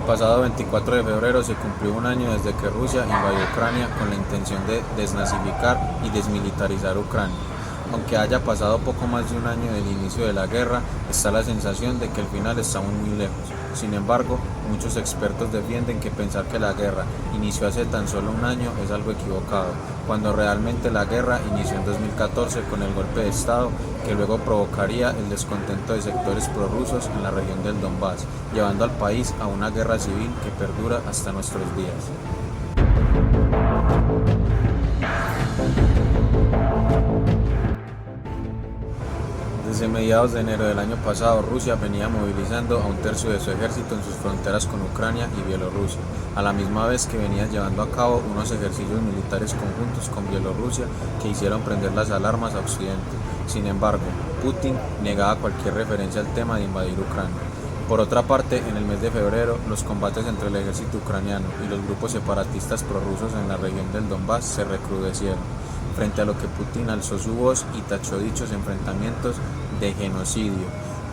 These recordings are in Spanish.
pasado 24 de febrero se cumplió un año desde que Rusia invadió Ucrania con la intención de desnazificar y desmilitarizar Ucrania. Aunque haya pasado poco más de un año del inicio de la guerra, está la sensación de que el final está aún muy lejos. Sin embargo, muchos expertos defienden que pensar que la guerra inició hace tan solo un año es algo equivocado, cuando realmente la guerra inició en 2014 con el golpe de Estado que luego provocaría el descontento de sectores prorrusos en la región del Donbass, llevando al país a una guerra civil que perdura hasta nuestros días. Desde mediados de enero del año pasado, Rusia venía movilizando a un tercio de su ejército en sus fronteras con Ucrania y Bielorrusia, a la misma vez que venía llevando a cabo unos ejercicios militares conjuntos con Bielorrusia que hicieron prender las alarmas a Occidente. Sin embargo, Putin negaba cualquier referencia al tema de invadir Ucrania. Por otra parte, en el mes de febrero, los combates entre el ejército ucraniano y los grupos separatistas prorrusos en la región del Donbass se recrudecieron, frente a lo que Putin alzó su voz y tachó dichos enfrentamientos de genocidio,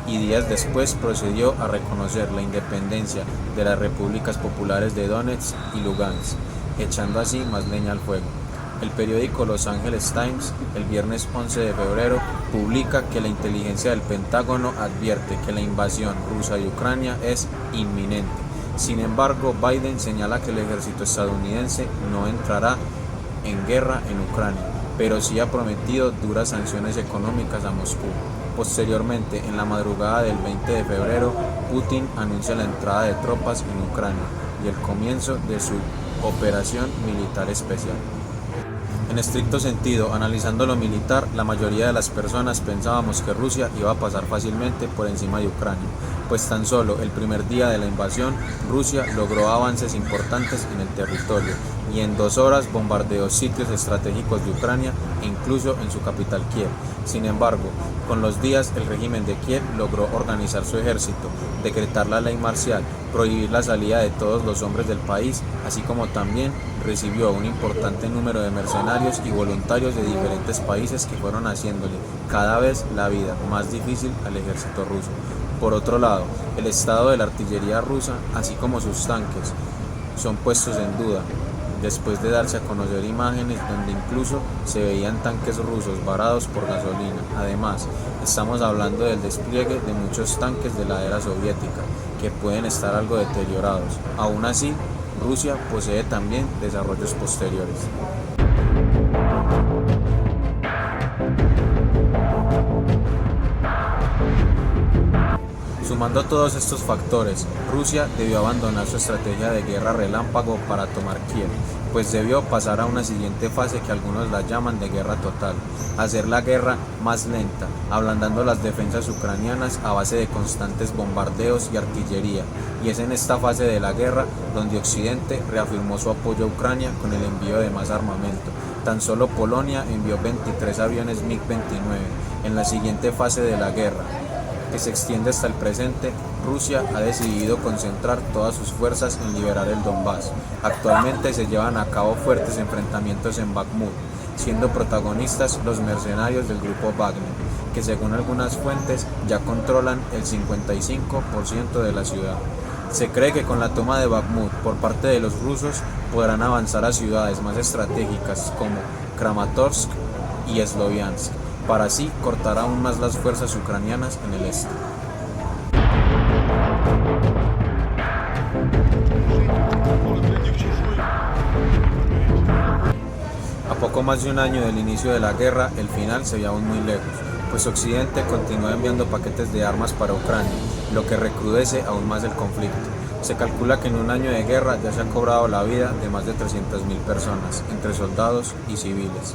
y días después procedió a reconocer la independencia de las repúblicas populares de Donetsk y Lugansk, echando así más leña al fuego. El periódico Los Angeles Times, el viernes 11 de febrero, publica que la inteligencia del Pentágono advierte que la invasión rusa de Ucrania es inminente. Sin embargo, Biden señala que el ejército estadounidense no entrará en guerra en Ucrania, pero sí ha prometido duras sanciones económicas a Moscú. Posteriormente, en la madrugada del 20 de febrero, Putin anuncia la entrada de tropas en Ucrania y el comienzo de su operación militar especial. En estricto sentido, analizando lo militar, la mayoría de las personas pensábamos que Rusia iba a pasar fácilmente por encima de Ucrania, pues tan solo el primer día de la invasión, Rusia logró avances importantes en el territorio y en 2 horas bombardeó sitios estratégicos de Ucrania e incluso en su capital Kiev. Sin embargo, con los días el régimen de Kiev logró organizar su ejército, decretar la ley marcial, prohibir la salida de todos los hombres del país, así como también recibió un importante número de mercenarios y voluntarios de diferentes países que fueron haciéndole cada vez la vida más difícil al ejército ruso. Por otro lado, el estado de la artillería rusa, así como sus tanques, son puestos en duda, después de darse a conocer imágenes donde incluso se veían tanques rusos varados por gasolina. Además, estamos hablando del despliegue de muchos tanques de la era soviética, que pueden estar algo deteriorados. Aún así, Rusia posee también desarrollos posteriores. Sumando todos estos factores, Rusia debió abandonar su estrategia de guerra relámpago para tomar Kiev, pues debió pasar a una siguiente fase que algunos la llaman de guerra total, hacer la guerra más lenta, ablandando las defensas ucranianas a base de constantes bombardeos y artillería, y es en esta fase de la guerra donde Occidente reafirmó su apoyo a Ucrania con el envío de más armamento. Tan solo Polonia envió 23 aviones MiG-29. En la siguiente fase de la guerra, que se extiende hasta el presente, Rusia ha decidido concentrar todas sus fuerzas en liberar el Donbass. Actualmente se llevan a cabo fuertes enfrentamientos en Bakhmut, siendo protagonistas los mercenarios del grupo Wagner, que según algunas fuentes ya controlan el 55% de la ciudad. Se cree que con la toma de Bakhmut por parte de los rusos podrán avanzar a ciudades más estratégicas como Kramatorsk y Sloviansk, para así cortar aún más las fuerzas ucranianas en el este. A poco más de un año del inicio de la guerra, el final se ve aún muy lejos, pues Occidente continúa enviando paquetes de armas para Ucrania, lo que recrudece aún más el conflicto. Se calcula que en un año de guerra ya se ha cobrado la vida de más de 300.000 personas, entre soldados y civiles.